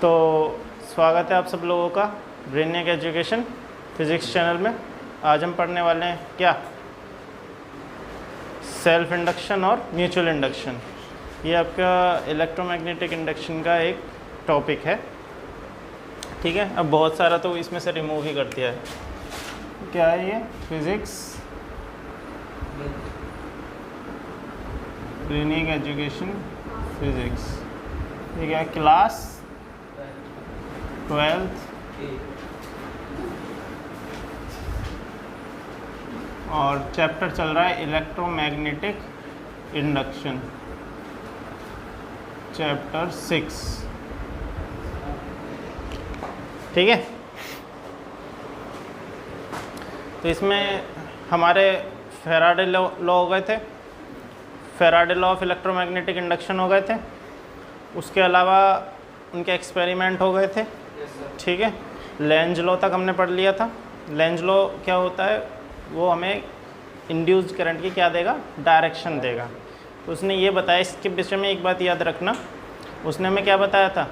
तो स्वागत है आप सब लोगों का ब्रेनियक एजुकेशन फिज़िक्स चैनल में। आज हम पढ़ने वाले हैं क्या, सेल्फ इंडक्शन और म्यूचुअल इंडक्शन। ये आपका इलेक्ट्रोमैग्नेटिक इंडक्शन का एक टॉपिक है, ठीक है। अब बहुत सारा तो इसमें से रिमूव ही कर दिया है। क्या है ये? फिज़िक्स ब्रेनियक एजुकेशन फिज़िक्स, ये क्या है? क्लास 12th और चैप्टर चल रहा है इलेक्ट्रोमैग्नेटिक इंडक्शन, चैप्टर 6, ठीक है। तो इसमें हमारे फैराडे लॉ हो गए थे, Faraday law of electromagnetic induction हो गए थे, उसके अलावा उनके एक्सपेरिमेंट हो गए थे, ठीक है। लेंज लॉ तक हमने पढ़ लिया था। लेंज लॉ क्या होता है? वो हमें इंड्यूस्ड करंट की क्या देगा? डायरेक्शन देगा। तो उसने ये बताया, इसके विषय में एक बात याद रखना, उसने हमें क्या बताया था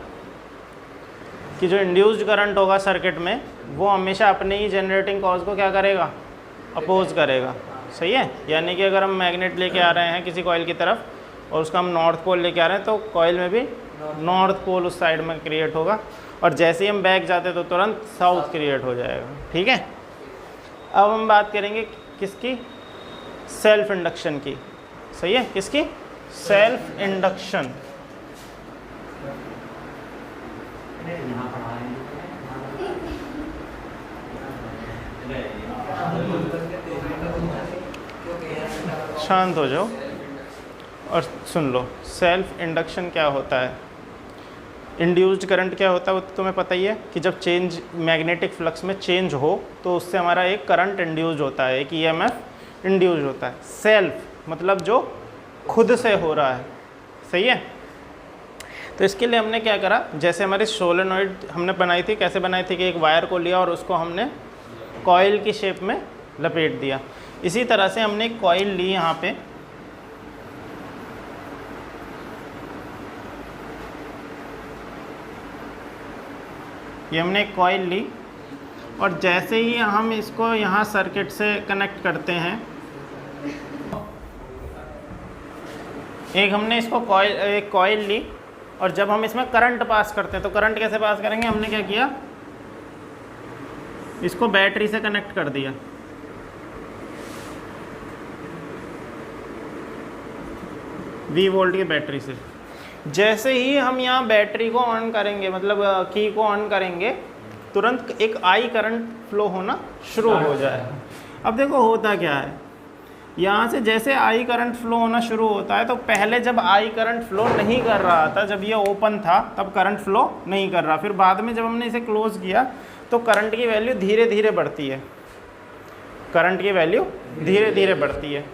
कि जो इंड्यूस्ड करंट होगा सर्किट में वो हमेशा अपने ही जनरेटिंग कॉज को क्या करेगा? अपोज करेगा, सही है। यानी कि अगर हम मैग्नेट लेके आ रहे हैं किसी कॉइल की तरफ और उसका हम नॉर्थ पोल लेके आ रहे हैं तो कॉइल में भी नॉर्थ पोल उस साइड में क्रिएट होगा, और जैसे ही हम बैक जाते तो तुरंत साउथ क्रिएट हो जाएगा, ठीक है। अब हम बात करेंगे किसकी? सेल्फ इंडक्शन की, सही है। किसकी? Self induction. शांत हो जाओ और सुन लो। सेल्फ इंडक्शन क्या होता है? इंड्यूस्ड करंट क्या होता है वो तो तुम्हें पता ही है कि जब चेंज मैग्नेटिक फ्लक्स में चेंज हो तो उससे हमारा एक करंट इंड्यूस्ड होता है, एक ईएमएफ इंड्यूस्ड होता है। सेल्फ मतलब जो खुद से हो रहा है, सही है। तो इसके लिए हमने क्या करा, जैसे हमारी सोलेनॉइड हमने बनाई थी, कैसे बनाई थी कि एक वायर को लिया और उसको हमने कॉइल की शेप में लपेट दिया। इसी तरह से हमने एक कॉइल ली यहाँ पे, ये हमने एक कॉइल ली और जैसे ही हम इसको यहाँ सर्किट से कनेक्ट करते हैं, एक हमने इसको एक कॉइल ली और जब हम इसमें करंट पास करते हैं तो करंट कैसे पास करेंगे? हमने क्या किया, इसको बैटरी से कनेक्ट कर दिया। V वोल्ट की बैटरी से। जैसे ही हम यहाँ बैटरी को ऑन करेंगे, मतलब की को ऑन करेंगे, तुरंत एक आई करंट फ्लो होना शुरू हो जाएगा। अब देखो होता क्या है, यहाँ से जैसे आई करंट फ्लो होना शुरू होता है तो पहले जब आई करंट फ्लो नहीं कर रहा था, जब ये ओपन था तब करंट फ्लो नहीं कर रहा, फिर बाद में जब हमने इसे क्लोज किया तो करंट की वैल्यू धीरे धीरे बढ़ती है, करंट की वैल्यू धीरे धीरे बढ़ती है।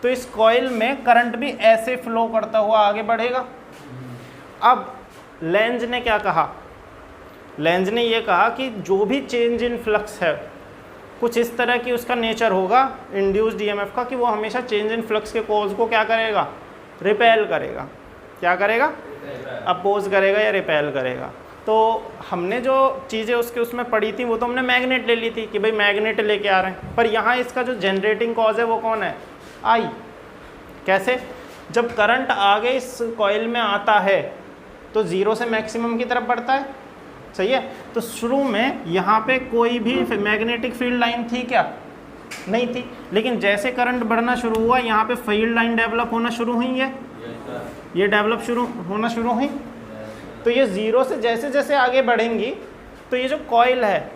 तो इस कॉइल में करंट भी ऐसे फ्लो करता हुआ आगे बढ़ेगा। अब लेंज ने क्या कहा? लेंज ने ये कहा कि जो भी चेंज इन फ्लक्स है कुछ इस तरह की उसका नेचर होगा इंड्यूस्ड ईएमएफ का कि वो हमेशा चेंज इन फ्लक्स के कॉज को क्या करेगा? रिपेल करेगा। क्या करेगा? अपोज करेगा या रिपेल करेगा। तो हमने जो चीज़ें उसमें पढ़ी थी वो तो हमने मैग्नेट ले ली थी कि भाई मैग्नेट लेके आ रहे हैं, पर यहाँ इसका जो जनरेटिंग कॉज है वो कौन है? आई। कैसे? जब करंट आगे इस कॉइल में आता है तो ज़ीरो से मैक्सिमम की तरफ बढ़ता है, सही है। तो शुरू में यहाँ पे कोई भी मैग्नेटिक फील्ड लाइन थी क्या? नहीं थी। लेकिन जैसे करंट बढ़ना शुरू हुआ यहाँ पे फील्ड लाइन डेवलप होना शुरू हुई है, ये डेवलप होना शुरू हुई। तो ये ज़ीरो से जैसे जैसे आगे बढ़ेंगी तो ये जो कॉइल है,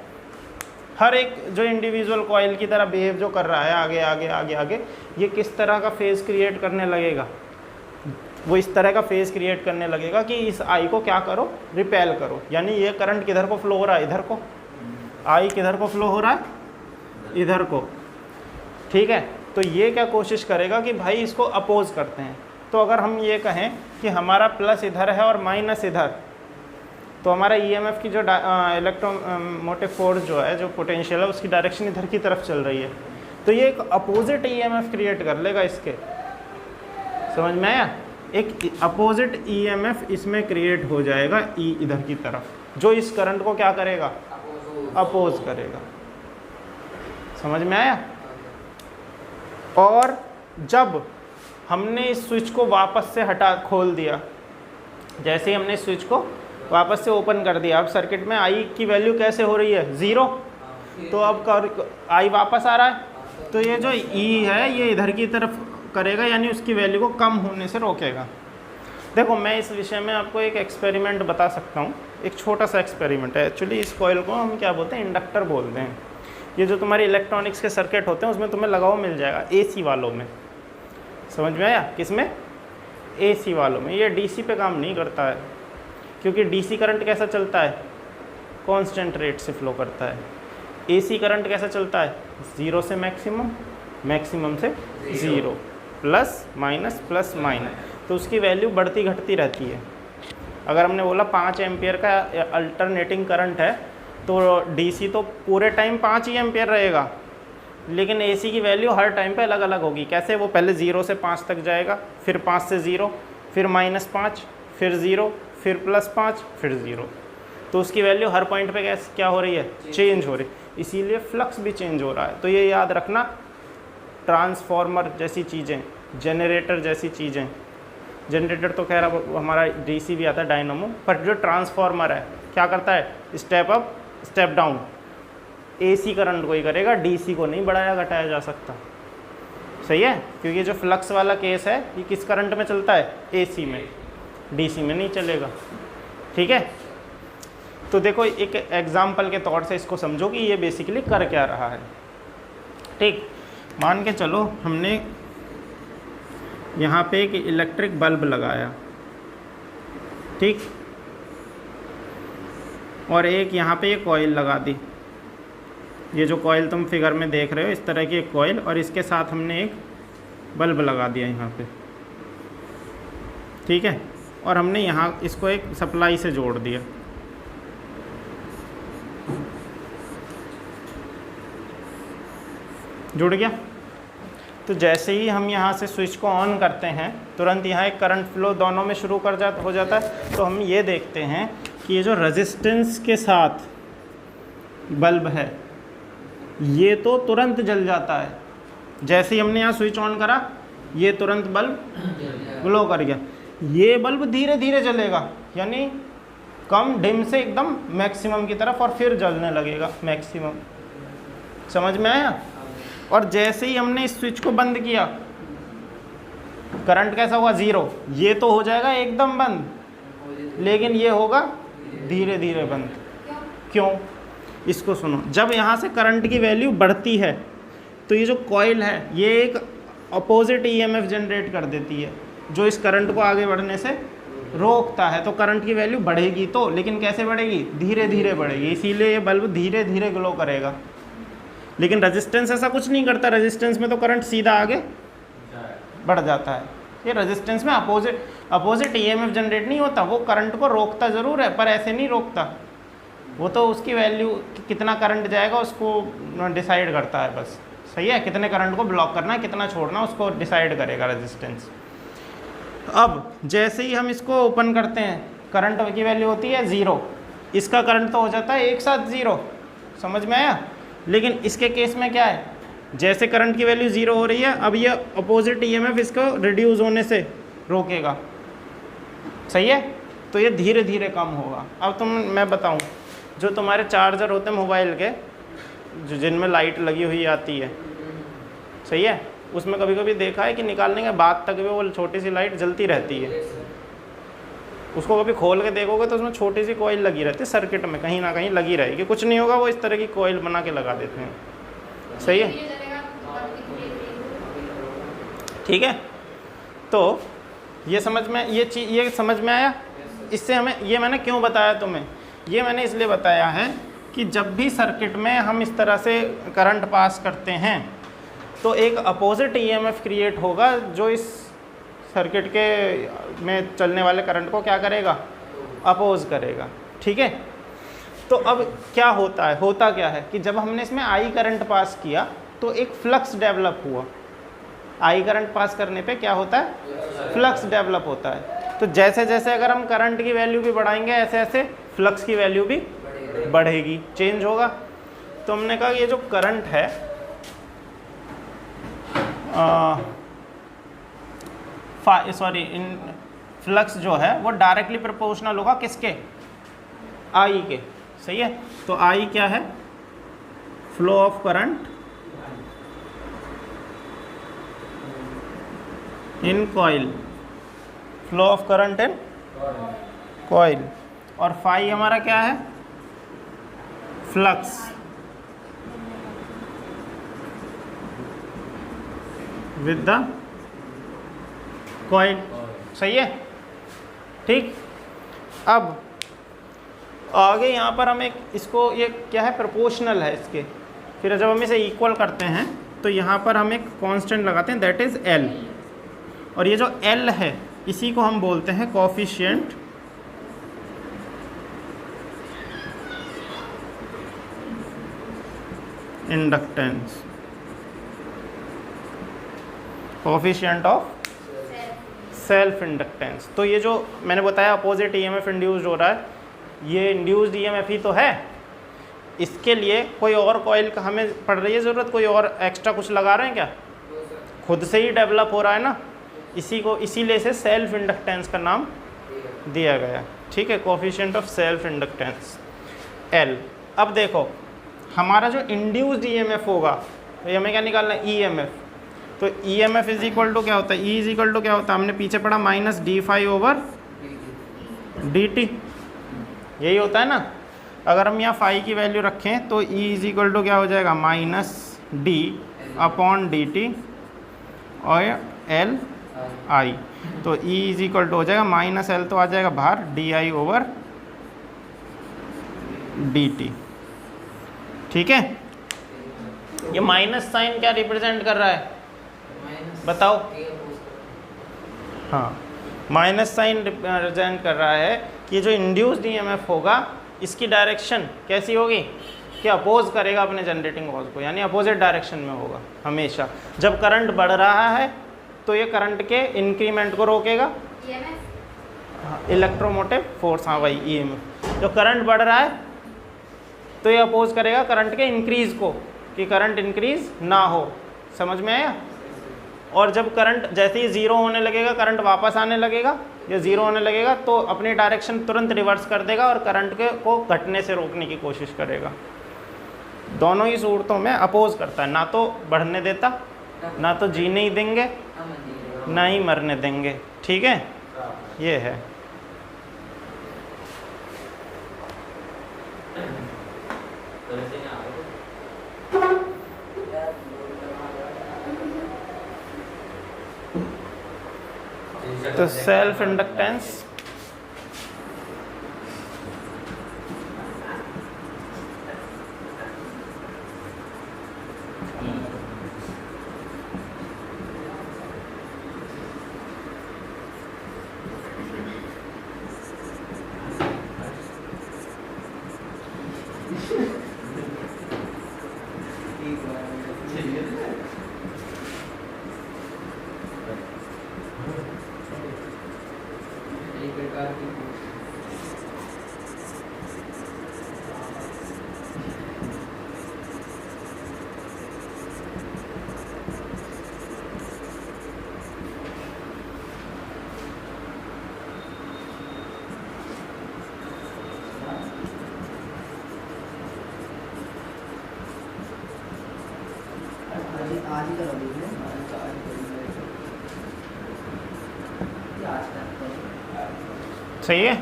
हर एक जो इंडिविजुअल कॉइल की तरह बिहेव जो कर रहा है आगे आगे आगे आगे, ये किस तरह का फेज क्रिएट करने लगेगा? वो इस तरह का फेज क्रिएट करने लगेगा कि इस आई को क्या करो? रिपेल करो। यानी ये करंट किधर को फ्लो हो रहा है? इधर को। आई किधर को फ्लो हो रहा है? इधर को, ठीक है। तो ये क्या कोशिश करेगा कि भाई इसको अपोज करते हैं। तो अगर हम ये कहें कि हमारा प्लस इधर है और माइनस इधर, तो हमारा ईएमएफ की जो इलेक्ट्रोमोटिव फोर्स जो है, जो पोटेंशियल है, उसकी डायरेक्शन इधर की तरफ चल रही है। तो ये एक अपोजिट ईएमएफ क्रिएट कर लेगा इसके, समझ में आया? एक अपोजिट ईएमएफ इसमें क्रिएट हो जाएगा ई इधर की तरफ, जो इस करंट को क्या करेगा, अपोज करेगा। समझ में आया? और जब हमने इस स्विच को वापस से खोल दिया, जैसे ही हमने इस स्विच को वापस से ओपन कर दिया, अब सर्किट में आई की वैल्यू कैसे हो रही है, 0। तो अब आई वापस आ रहा है, तो ये जो ई है ये इधर की तरफ करेगा, यानी उसकी वैल्यू को कम होने से रोकेगा। देखो मैं इस विषय में आपको एक एक्सपेरिमेंट बता सकता हूँ, एक छोटा सा एक्सपेरिमेंट है। एक्चुअली इस कॉइल को हम क्या बोलते हैं, इंडक्टर बोलते हैं। ये जो तुम्हारी इलेक्ट्रॉनिक्स के सर्किट होते हैं उसमें तुम्हें लगाओ मिल जाएगा, एसी वालों में। समझ में आया? किसमें? एसी वालों में। ये डीसी पे काम नहीं करता है, क्योंकि डीसी करंट कैसा चलता है, कांस्टेंट रेट से फ्लो करता है। एसी करंट कैसा चलता है, 0 से मैक्सिमम, मैक्सिमम से 0, प्लस माइनस प्लस माइनस, तो उसकी वैल्यू बढ़ती घटती रहती है। अगर हमने बोला 5 एम्पियर का अल्टरनेटिंग करंट है, तो डीसी तो पूरे टाइम 5 ही एम्पियर रहेगा, लेकिन एसी की वैल्यू हर टाइम पे अलग अलग होगी। कैसे? वो पहले 0 से 5 तक जाएगा, फिर 5 से 0, फिर -5, फिर 0, फिर +5, फिर 0। तो उसकी वैल्यू हर पॉइंट पे क्या हो रही है, चेंज हो रही है। इसीलिए फ्लक्स भी चेंज हो रहा है। तो ये याद रखना, ट्रांसफॉर्मर जैसी चीज़ें, जनरेटर जैसी चीज़ें, जनरेटर तो खैर अब हमारा डीसी भी आता है, डायनामो, पर जो ट्रांसफॉर्मर है क्या करता है, step up step down, AC current को ही करेगा, डीसी को नहीं बढ़ाया घटाया जा सकता। सही है? क्योंकि जो फ्लक्स वाला केस है ये किस करंट में चलता है, एसी में, डीसी में नहीं चलेगा। ठीक है? तो देखो एक एग्जाम्पल के तौर से इसको समझो कि ये बेसिकली कर क्या रहा है। ठीक, मान के चलो हमने यहाँ पे एक इलेक्ट्रिक बल्ब लगाया, ठीक, और एक यहाँ पे ये कॉइल लगा दी। ये जो कॉइल तुम फिगर में देख रहे हो, इस तरह की एक कॉइल, और इसके साथ हमने एक बल्ब लगा दिया यहाँ पे। ठीक है? और हमने यहाँ इसको एक सप्लाई से जोड़ दिया। जुड़ गया? तो जैसे ही हम यहाँ से स्विच को ऑन करते हैं, तुरंत यहाँ एक करंट फ्लो दोनों में शुरू हो जाता है। तो हम ये देखते हैं कि ये जो रेजिस्टेंस के साथ बल्ब है ये तो तुरंत जल जाता है। जैसे ही हमने यहाँ स्विच ऑन करा, ये तुरंत बल्ब ग्लो कर गया। ये बल्ब धीरे धीरे जलेगा, यानी कम डिम से एकदम मैक्सिमम की तरफ, और फिर जलने लगेगा मैक्सिमम। समझ में आया? और जैसे ही हमने इस स्विच को बंद किया, करंट कैसा हुआ, 0। ये तो हो जाएगा एकदम बंद, लेकिन ये होगा धीरे धीरे बंद। क्यों? इसको सुनो। जब यहाँ से करंट की वैल्यू बढ़ती है तो ये जो कॉइल है ये एक अपोजिट ईएमएफ जनरेट कर देती है, जो इस करंट को आगे बढ़ने से रोकता है। तो करंट की वैल्यू बढ़ेगी तो, लेकिन कैसे बढ़ेगी, धीरे धीरे बढ़ेगी। इसीलिए ये बल्ब धीरे धीरे ग्लो करेगा। लेकिन रेजिस्टेंस ऐसा कुछ नहीं करता। रेजिस्टेंस में तो करंट सीधा आगे बढ़ जाता है। ये रेजिस्टेंस में अपोजिट ईएमएफ जनरेट नहीं होता, वो करंट को रोकता ज़रूर है, पर ऐसे नहीं रोकता। वो तो उसकी वैल्यू कितना करंट जाएगा उसको डिसाइड करता है बस। सही है? कितने करंट को ब्लॉक करना है, कितना छोड़ना, उसको डिसाइड करेगा रेजिस्टेंस। अब जैसे ही हम इसको ओपन करते हैं, करंट की वैल्यू होती है 0, इसका करंट तो हो जाता है एक साथ 0। समझ में आया? लेकिन इसके केस में क्या है, जैसे करंट की वैल्यू 0 हो रही है, अब ये अपोजिट ईएमएफ इसको रिड्यूस होने से रोकेगा। सही है? तो ये धीरे धीरे कम होगा। अब मैं बताऊं, जो तुम्हारे चार्जर होते हैं मोबाइल के, जो जिनमें लाइट लगी हुई आती है, सही है, उसमें कभी कभी देखा है कि निकालने के बाद तक भी वो छोटी सी लाइट जलती रहती है। उसको कभी खोल के देखोगे तो उसमें छोटी सी कॉइल लगी रहती है, सर्किट में कहीं ना कहीं लगी रहेगी। कुछ नहीं होगा, वो इस तरह की कॉइल बना के लगा देते हैं। सही है? ठीक है? तो ये समझ में, ये समझ में आया? इससे हमें, ये मैंने क्यों बताया तुम्हें, ये मैंने इसलिए बताया है कि जब भी सर्किट में हम इस तरह से करंट पास करते हैं तो एक अपोजिट ईएमएफ क्रिएट होगा, जो इस सर्किट के में चलने वाले करंट को क्या करेगा, अपोज करेगा। ठीक है? तो अब क्या होता है, होता क्या है कि जब हमने इसमें आई करंट पास किया तो एक फ्लक्स डेवलप हुआ। आई करंट पास करने पे क्या होता है, फ्लक्स डेवलप होता है। तो जैसे जैसे अगर हम करंट की वैल्यू भी बढ़ाएंगे ऐसे ऐसे फ्लक्स की वैल्यू भी बढ़ेगी, चेंज होगा। तो हमने कहा ये जो करंट है इन फ्लक्स जो है वो डायरेक्टली प्रोपोर्शनल होगा किसके, आई के। सही है। तो आई क्या है, flow of current in coil, flow of current in coil. और फाई हमारा क्या है, फ्लक्स विद द कॉइल। सही है, ठीक। अब आगे यहाँ पर हम एक इसको, ये क्या है, प्रोपोर्शनल है इसके। फिर जब हम इसे इक्वल करते हैं तो यहाँ पर हम एक कांस्टेंट लगाते हैं, दैट इज़ एल। और ये जो एल है इसी को हम बोलते हैं coefficient inductance, coefficient of self inductance. तो ये जो मैंने बताया अपोजिट ईएमएफ इंड्यूस्ड हो रहा है, ये इंड्यूस्ड ईएमएफ ही तो है। इसके लिए कोई और कॉइल का हमें पड़ रही है ज़रूरत, कोई और एक्स्ट्रा कुछ लगा रहे हैं क्या, खुद से ही डेवलप हो रहा है ना, इसी को, इसीलिए इसे सेल्फ इंडक्टेंस का नाम दिया गया। ठीक है, coefficient of self inductance L. अब देखो हमारा जो इंड्यूस्ड ईएमएफ होगा तो हमें क्या निकालना है, ईएमएफ। तो ईएमएफ इज इक्वल टू क्या होता है, ई इज इक्वल टू क्या होता है, हमने पीछे पढ़ा minus d phi over d t, यही होता है ना। अगर हम यहाँ फाई की वैल्यू रखें तो ई इज इक्वल टू क्या हो जाएगा, minus D upon D T और एल आई। तो ई इज इक्वल टू हो जाएगा माइनस एल तो आ जाएगा बाहर, D I over d T. ठीक है, ये माइनस साइन क्या रिप्रेजेंट कर रहा है बताओ। हाँ, माइनस साइन रिप्रेजेंट कर रहा है कि जो इंड्यूस्ड ईएमएफ होगा इसकी डायरेक्शन कैसी होगी, कि अपोज करेगा अपने जनरेटिंग कॉज को, यानी अपोजिट डायरेक्शन में होगा हमेशा। जब करंट बढ़ रहा है तो ये करंट के इंक्रीमेंट को रोकेगा, इलेक्ट्रोमोटिव फोर्स, हाँ भाई ईएमएफ। जो करंट बढ़ रहा है तो ये अपोज करेगा करंट के इंक्रीज को, कि करंट इंक्रीज ना हो। समझ में आया। और जब करंट जैसे ही ज़ीरो होने लगेगा, करंट वापस आने लगेगा या ज़ीरो होने लगेगा तो अपनी डायरेक्शन तुरंत रिवर्स कर देगा और करंट के को घटने से रोकने की कोशिश करेगा। दोनों ही सूरतों में अपोज करता है, ना तो बढ़ने देता, ना तो जीने ही देंगे, ना ही मरने देंगे। ठीक है, ये है। तो सेल्फ इंडक्टेंस सही है।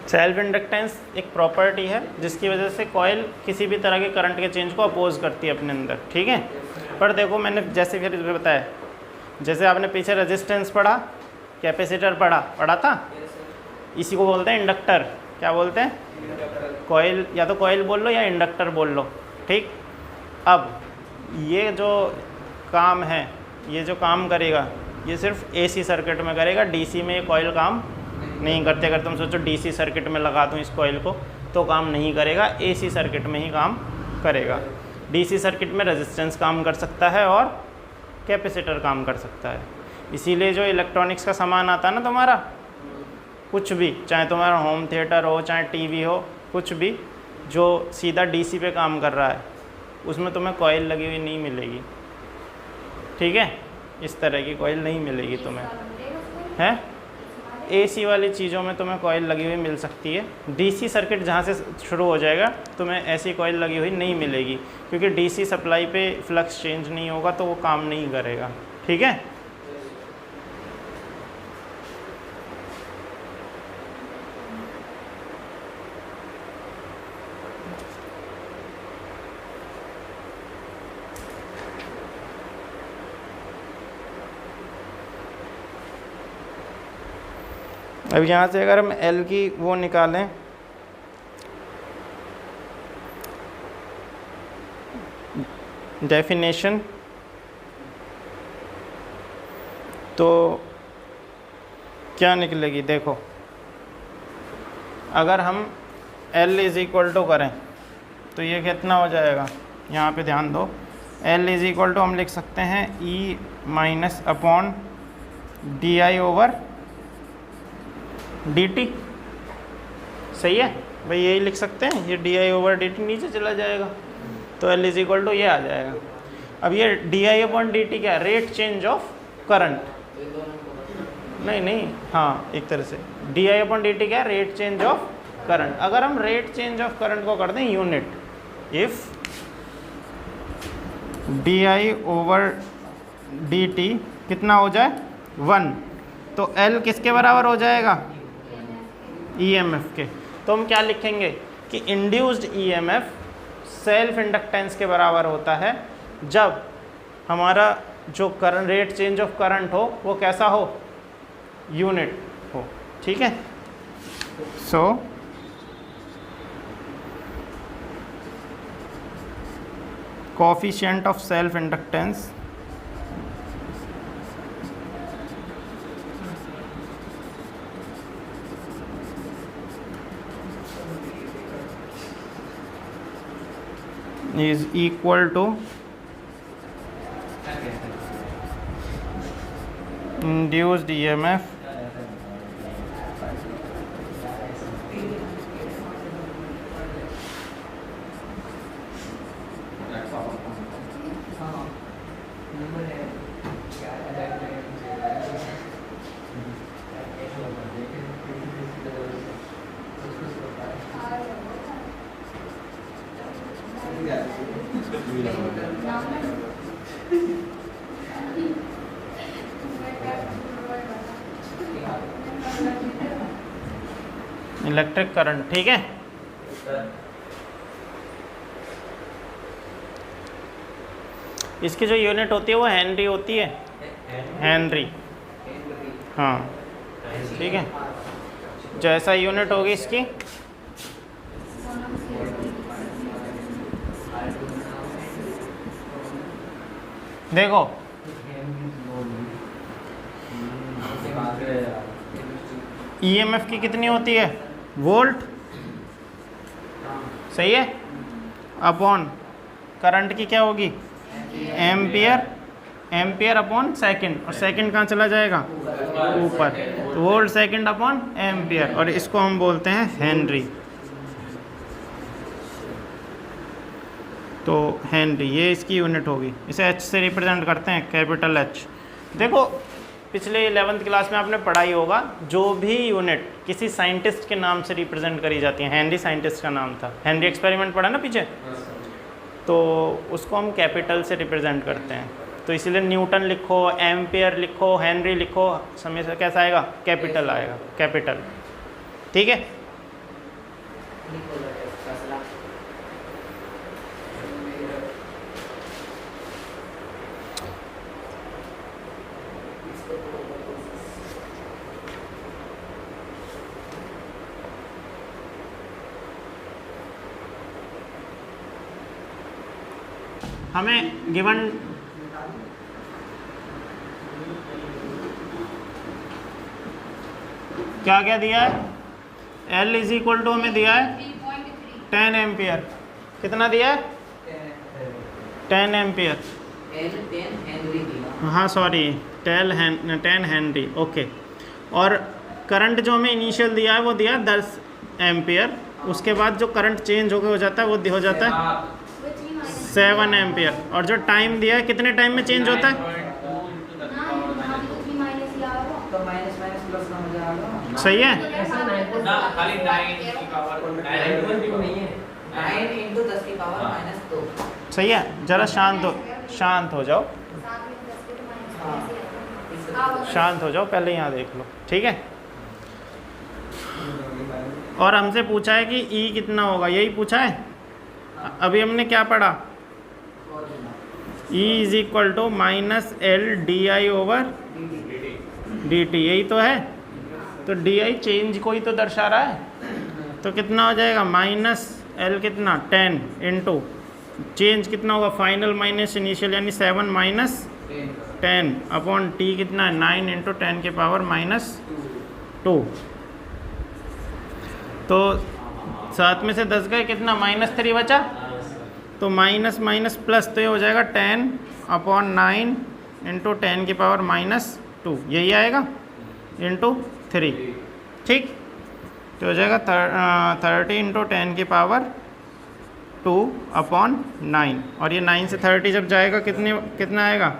सेल्फ इंडक्टेंस एक प्रॉपर्टी है जिसकी वजह से कॉइल किसी भी तरह के करंट के चेंज को अपोज करती है अपने अंदर। ठीक है, पर देखो मैंने जैसे फिर बताया, जैसे आपने पीछे रेजिस्टेंस पढ़ा, कैपेसिटर पढ़ा था, इसी को बोलते हैं इंडक्टर। क्या बोलते हैं, कॉइल, या तो कॉइल बोल लो या इंडक्टर बोल लो। ठीक, अब ये जो काम है, ये जो काम करेगा ये सिर्फ एसी सर्किट में करेगा, डीसी में ये कॉइल काम नहीं करते। अगर तुम सोचो डीसी सर्किट में लगा दूँ इस कॉइल को तो काम नहीं करेगा, एसी सर्किट में ही काम करेगा। डीसी सर्किट में रेजिस्टेंस काम कर सकता है और कैपेसिटर काम कर सकता है। इसीलिए जो इलेक्ट्रॉनिक्स का सामान आता है ना तुम्हारा, कुछ भी, चाहे तुम्हारा होम थिएटर हो, चाहे टीवी हो, कुछ भी जो सीधा डीसी पे काम कर रहा है, उसमें तुम्हें कॉइल लगी हुई नहीं मिलेगी। ठीक है, इस तरह की कॉइल नहीं मिलेगी तुम्हें, है। एसी वाली चीज़ों में तुम्हें कॉइल लगी हुई मिल सकती है। डीसी सर्किट जहाँ से शुरू हो जाएगा तुम्हें ऐसी कॉइल लगी हुई नहीं मिलेगी, क्योंकि डीसी सप्लाई पे फ्लक्स चेंज नहीं होगा तो वो काम नहीं करेगा। ठीक है, अब यहाँ से अगर हम L की वो निकालें, डेफिनेशन, तो क्या निकलेगी देखो। अगर हम L इज़ इक्वल टू करें तो ये कितना हो जाएगा, यहाँ पे ध्यान दो। L इज़ इक्वल टू हम लिख सकते हैं E minus upon DI over dt। सही है भाई, यही लिख सकते हैं, ये DI ओवर dt नीचे चला जाएगा तो L इज इक्वल टू ये आ जाएगा। अब ये DI अपॉन dt क्या है, रेट चेंज ऑफ करंट, नहीं, हाँ एक तरह से DI अपॉन dt क्या है, रेट चेंज ऑफ करंट। अगर हम रेट चेंज ऑफ करंट को कर दें unit, if DI over dt कितना हो जाए 1, तो L किसके बराबर हो जाएगा, EMF के। तो हम क्या लिखेंगे कि इंड्यूस्ड EMF सेल्फ इंडक्टेंस के बराबर होता है जब हमारा जो current, rate change of current हो वो कैसा हो, यूनिट हो। ठीक है, so coefficient of self inductance is equal to induced EMF electric current. ठीक है, इसकी जो यूनिट होती है वो हेनरी होती है, हेनरी, हाँ ठीक है। जो ऐसा यूनिट होगी इसकी, देखो EMF की कितनी होती है, वोल्ट, सही है, अपॉन करंट की क्या होगी, एम्पियर, एम्पियर अपॉन सेकंड, और सेकंड कहाँ चला जाएगा, ऊपर, तो वोल्ट सेकंड अपॉन एम्पियर, और इसको हम बोलते हैं हेनरी। तो हेनरी ये इसकी यूनिट होगी, इसे H से रिप्रेजेंट करते हैं, कैपिटल H। देखो पिछले 11th क्लास में आपने पढ़ाई होगा, जो भी यूनिट किसी साइंटिस्ट के नाम से रिप्रेजेंट करी जाती है, हेनरी साइंटिस्ट का नाम था, हेनरी एक्सपेरिमेंट पढ़ा ना पीछे, तो उसको हम कैपिटल से रिप्रेजेंट करते हैं। तो इसीलिए न्यूटन लिखो, एम्पियर लिखो, हेनरी लिखो, समय से कैसा आएगा, कैपिटल आएगा, कैपिटल। ठीक है, हमें गिवन क्या क्या दिया है, L इज इक्वल टू हमें दिया है 10 एम्पियर, कितना दिया है 10 एम्पियर, हाँ सॉरी 10 हेनरी ओके। और करंट जो हमें इनिशियल दिया है वो दिया 10 एम्पियर, उसके बाद जो करंट चेंज हो जाता है वो हो जाता है 7 एम्पियर, और जो टाइम दिया है कितने टाइम में चेंज होता है? सही है। सही है। ज़रा शांत हो जाओ, शांत हो जाओ, पहले यहाँ देख लो, ठीक है। और हमसे पूछा है कि E कितना होगा, यही पूछा है। अभी हमने क्या पढ़ा, E is equal to minus L d I over d t, यही तो है। तो डी आई चेंज को ही तो दर्शा रहा है, तो कितना हो जाएगा माइनस एल कितना 10 इंटू चेंज कितना होगा फाइनल माइनस इनिशियल, यानी 7 माइनस 10 अपॉन टी कितना है 9 इंटू 10 के पावर माइनस 2। तो 7 में से 10 गए, कितना -3 बचा, तो माइनस माइनस प्लस, तो ये हो जाएगा 10 अपॉन 9 इंटू 10 की पावर -2, यही आएगा इंटू 3, ठीक। तो हो जाएगा 30 इंटू 10 की पावर 2 अपॉन 9, और ये 9 से 30 जब जाएगा कितना आएगा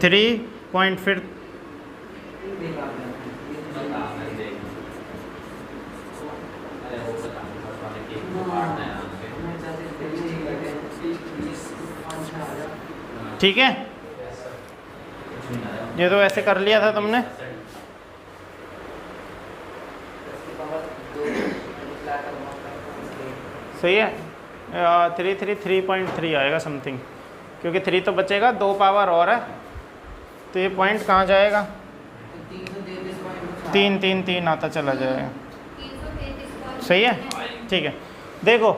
3 पॉइंट, फिर ठीक है। ये तो ऐसे कर लिया था तुमने। सही है। 3.3 आएगा समथिंग, क्योंकि 3 तो बचेगा, 2 पावर और है, तो ये पॉइंट कहाँ जाएगा 3 आता चला जाएगा। सही है, ठीक है। देखो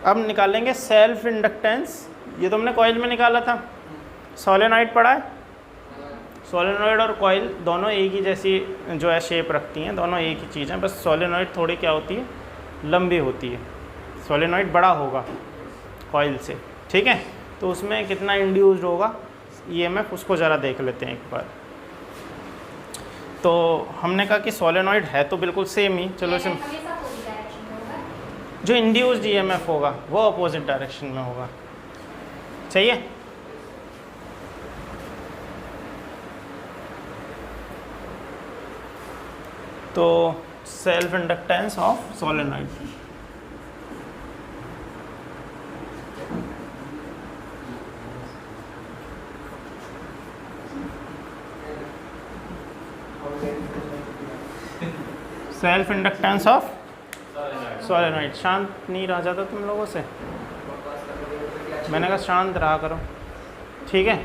अब निकालेंगे सेल्फ इंडक्टेंस। ये तुमने कॉइल में निकाला था, सोलेनॉइड पढ़ा है। सोलेनॉइड और कॉइल दोनों एक ही जैसी जो है शेप रखती हैं, दोनों एक ही चीज़ हैं, बस सोलेनॉइड थोड़ी क्या होती है लंबी होती है, सोलेनॉइड बड़ा होगा कॉइल से, ठीक है। तो उसमें कितना इंड्यूस्ड होगा ईएमएफ, उसको ज़रा देख लेते हैं एक बार। तो हमने कहा कि सोलेनॉइड है तो बिल्कुल सेम ही, चलो इसे जो इंड्यूस्ड ईएमएफ होगा वो अपोजिट डायरेक्शन में होगा, सही है। तो self inductance of solenoid, self inductance of solenoid. शांत नहीं रह जाता तुम लोगों से, मैंने कहा शांत रहा करो, ठीक है।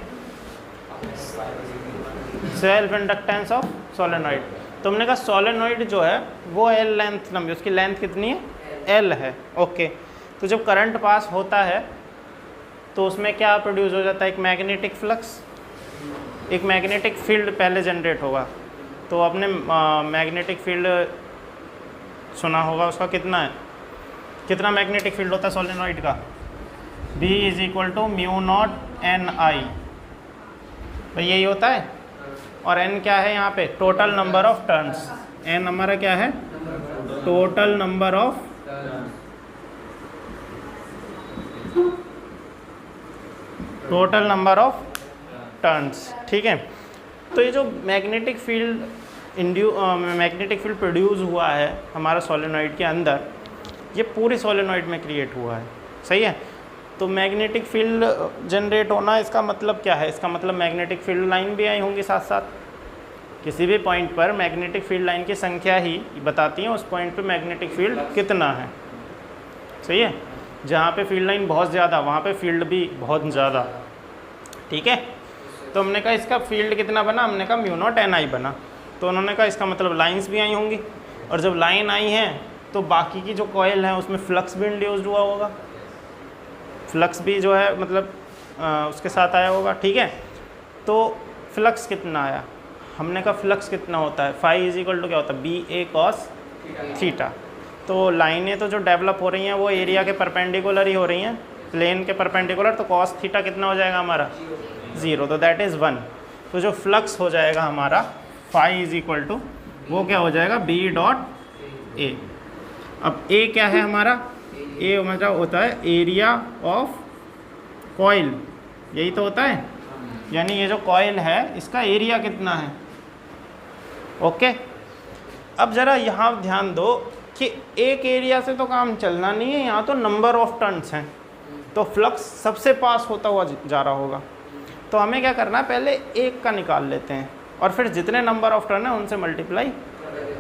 सेल्फ इंडक्टेंस ऑफ सोलेनॉइड, तुमने कहा सोलेनॉइड जो है वो एल लेंथ लंबी, उसकी लेंथ कितनी है एल है, ओके। तो जब करंट पास होता है तो उसमें क्या प्रोड्यूस हो जाता है, एक मैग्नेटिक फ्लक्स, एक मैग्नेटिक फील्ड पहले जनरेट होगा। तो आपने मैग्नेटिक फील्ड सुना होगा, उसका कितना है, कितना मैग्नेटिक फील्ड होता है सोलेनॉइड का, B is equal to mu naught NI, तो यही होता है। और N क्या है यहाँ पे, total number of turns. N हमारा क्या है, टोटल नंबर ऑफ टर्न्स, ठीक है। तो ये जो magnetic field magnetic field produce हुआ है हमारा सोलेनॉइड के अंदर, ये पूरी सोलेनॉइड में क्रिएट हुआ है, सही है। तो मैग्नेटिक फील्ड जनरेट होना, इसका मतलब क्या है, इसका मतलब मैग्नेटिक फील्ड लाइन भी आई होंगी साथ साथ। किसी भी पॉइंट पर मैग्नेटिक फील्ड लाइन की संख्या ही बताती है उस पॉइंट पे मैग्नेटिक फील्ड कितना है, सही है। जहाँ पे फील्ड लाइन बहुत ज़्यादा वहाँ पे फील्ड भी बहुत ज़्यादा, ठीक है। तो हमने कहा इसका फील्ड कितना बना, हमने कहा म्यू नॉट NI बना। तो उन्होंने कहा इसका मतलब लाइंस भी आई होंगी, और जब लाइन आई हैं तो बाकी की जो कॉइल है उसमें फ्लक्स भी इंड्यूस्ड हुआ होगा, फ्लक्स भी जो है मतलब उसके साथ आया होगा, ठीक है। तो फ्लक्स कितना आया, हमने कहा फ्लक्स कितना होता है, फाई इज इक्वल टू क्या होता है BA cos थीटा। तो लाइनें तो जो डेवलप हो रही हैं वो एरिया के परपेंडिकुलर ही हो रही हैं, प्लेन के परपेंडिकुलर, तो कॉस थीटा कितना हो जाएगा हमारा 0, तो दैट इज़ 1। तो जो फ्लक्स हो जाएगा हमारा फाई इज इक्वल टू वो क्या हो जाएगा बी डॉट ए। अब ए क्या है हमारा, ए मतलब होता है एरिया ऑफ कॉइल, यही तो होता है, यानी ये जो कॉइल है इसका एरिया कितना है। ओके, अब ज़रा यहाँ ध्यान दो कि एक एरिया से तो काम चलना नहीं है, यहाँ तो नंबर ऑफ टर्न्स हैं, तो फ्लक्स सबसे पास होता हुआ जा रहा होगा। तो हमें क्या करना है, पहले एक का निकाल लेते हैं और फिर जितने नंबर ऑफ टर्न है उनसे मल्टीप्लाई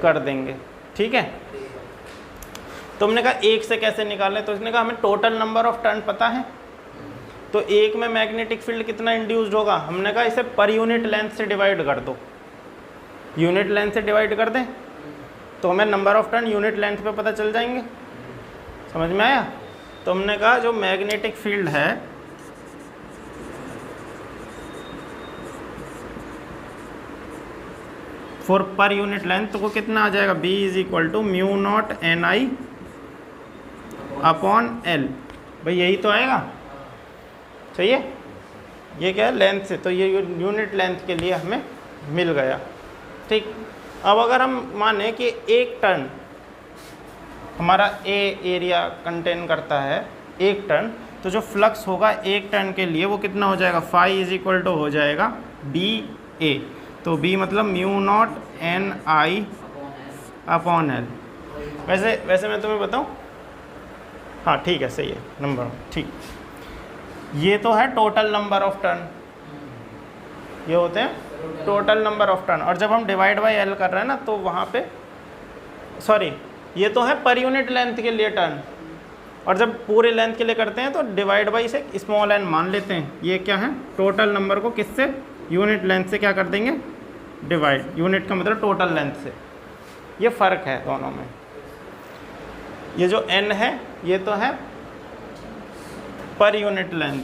कर देंगे। ठीक है, तुमने कहा एक से कैसे निकालें, तो इसने कहा हमें टोटल नंबर ऑफ टर्न पता है, तो एक में मैग्नेटिक फील्ड कितना इंड्यूस्ड होगा, हमने कहा इसे पर यूनिट लेंथ से डिवाइड कर दो, यूनिट लेंथ से डिवाइड कर दें तो हमें number of turn unit length पे पता चल जाएंगे। समझ में आया। तो हमने कहा जो मैग्नेटिक फील्ड है फॉर पर यूनिट लेंथ तो वो कितना आ जाएगा, B is equal to mu naught N I upon L. भाई यही तो आएगा, सही है। ये क्या है, लेंथ से, तो ये यूनिट लेंथ के लिए हमें मिल गया। ठीक, अब अगर हम माने कि एक टर्न हमारा ए एरिया कंटेन करता है, एक टर्न, तो जो फ्लक्स होगा एक टर्न के लिए वो कितना हो जाएगा, फाई इज इक्वल टू हो जाएगा बी ए। तो बी मतलब mu naught N I upon L. वैसे मैं तुम्हें बताऊं, हाँ ठीक है, सही है नंबर, ठीक। ये तो है टोटल नंबर ऑफ टर्न, ये होते हैं टोटल नंबर ऑफ टर्न, और जब हम डिवाइड बाय एल कर रहे हैं ना तो वहाँ पे सॉरी ये तो है पर यूनिट लेंथ के लिए टर्न, और जब पूरे लेंथ के लिए करते हैं तो डिवाइड बाई से स्मॉल एन मान लेते हैं। ये क्या है, टोटल नंबर को किससे, यूनिट लेंथ से क्या कर देंगे, डिवाइड, यूनिट का मतलब टोटल लेंथ से। ये फ़र्क है दोनों में। ये जो एन है ये तो है पर यूनिट लेंथ,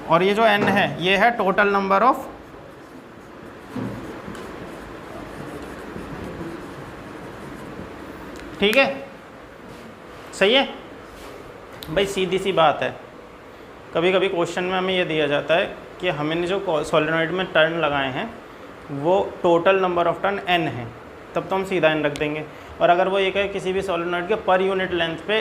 और ये जो एन है ये है टोटल नंबर ऑफ ठीक है, सही है भाई। सीधी सी बात है, कभी कभी क्वेश्चन में हमें ये दिया जाता है कि हमने जो सोलेनॉइड में टर्न लगाए हैं वो total number of turn n है, तब तो हम सीधा n रख देंगे। और अगर वो ये कहे किसी भी सोलेनॉइड के पर यूनिट लेंथ पे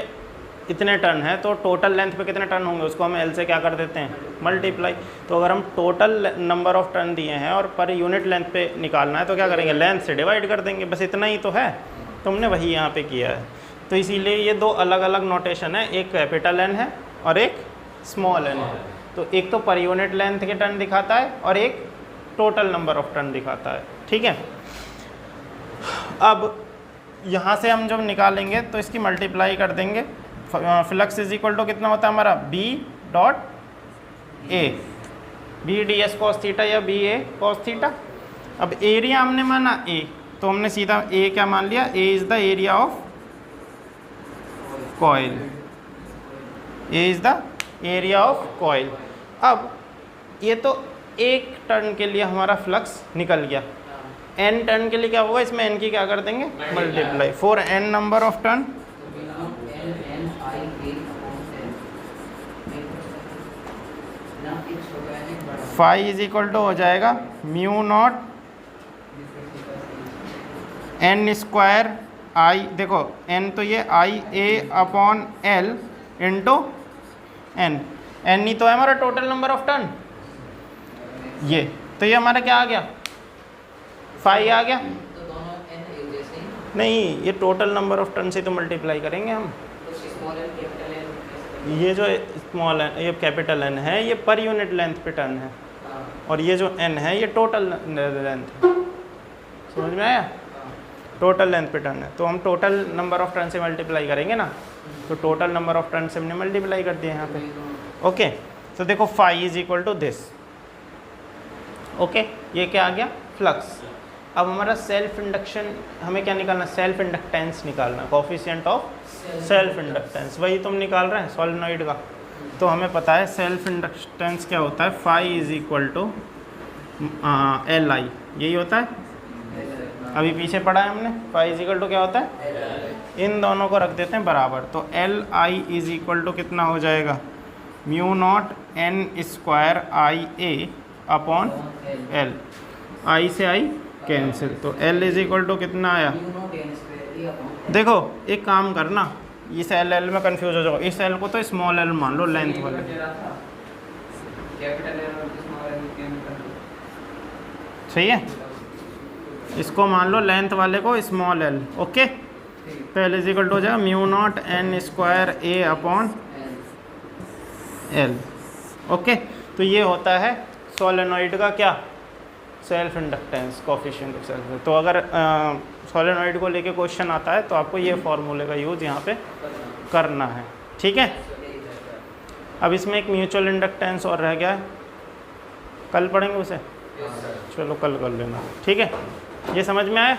इतने टर्न है तो टोटल लेंथ पे कितने टर्न होंगे उसको हम l से क्या कर देते हैं, मल्टीप्लाई। तो अगर हम टोटल नंबर ऑफ टर्न दिए हैं और पर यूनिट लेंथ पे निकालना है तो क्या करेंगे, लेंथ से डिवाइड कर देंगे, बस इतना ही तो है। तुमने वही यहाँ पे किया है, तो इसीलिए ये दो अलग अलग नोटेशन है, एक कैपिटल N है और एक स्मॉल n है। तो एक तो पर यूनिट लेंथ के टर्न दिखाता है और एक टोटल नंबर ऑफ टर्न दिखाता है। ठीक है, अब यहाँ से हम जब निकालेंगे तो इसकी मल्टीप्लाई कर देंगे। फ्लक्स इज इक्वल टू कितना होता है हमारा, B dot A, B d s cos theta या बी ए कॉस थीटा। अब एरिया हमने माना A, तो हमने सीधा A क्या मान लिया, A is the area of coil, A is the area of coil. अब ये तो एक टर्न के लिए हमारा फ्लक्स निकल गया, n टर्न के लिए क्या होगा, इसमें n की क्या कर देंगे, multiply. For n number of turn phi is equal to हो जाएगा mu naught n square I, देखो n तो ये I A upon L into n, n ही तो है हमारा टोटल नंबर ऑफ टर्न। ये तो ये हमारा क्या आ गया, फाई आ गया। नहीं, ये टोटल नंबर ऑफ टर्न से तो मल्टीप्लाई करेंगे हम। ये जो स्मॉल एन, ये कैपिटल एन है, ये पर यूनिट लेंथ पे टर्न है, और ये जो एन है ये टोटल लेंथ है। समझ में आया, टोटल लेंथ पे टर्न है, तो हम टोटल नंबर ऑफ टर्न से मल्टीप्लाई करेंगे ना, तो टोटल नंबर ऑफ टर्न से हमने मल्टीप्लाई कर दिया यहाँ पे। ओके, तो देखो phi is equal to this. Okay, ये क्या आ गया, फ्लक्स। अब हमारा सेल्फ इंडक्शन, हमें क्या निकालना, सेल्फ इंडक्टेंस निकालना, कोफिशिएंट ऑफ सेल्फ इंडक्टेंस, वही तुम निकाल रहे हैं सोलेनॉइड का। तो हमें पता है सेल्फ इंडक्टेंस क्या होता है, phi is equal to L I, यही होता है। अभी पीछे पढ़ा है हमने, फाई इज इक्वल टू क्या होता है, इन दोनों को रख देते हैं बराबर, तो L I is equal to कितना हो जाएगा, mu naught N square I A upon L, I से आई कैंसिल, तो एल इज इक्वल टू कितना आया। देखो एक काम करना, इस एल एल में कंफ्यूज हो जाओ, इस एल को तो स्मॉल एल मान लो, लेंथ वाले, सही है, इसको मान लो लेंथ वाले को स्मॉल एल, ओके। तो एल इज इक्वल टू हो जाएगा म्यू नॉट एन स्क्वायर ए अपॉन एल, ओके। तो ये होता है सोलेनोइड का क्या, self inductance coefficient of self. तो अगर सोलेनोइड को लेके क्वेश्चन आता है तो आपको ये फॉर्मूले का यूज़ यहाँ पे करना है, ठीक है। अब इसमें एक म्यूचुअल इंडक्टेंस और रह गया है, कल पढ़ेंगे उसे, चलो कल कर लेना, ठीक है। ये समझ में आया।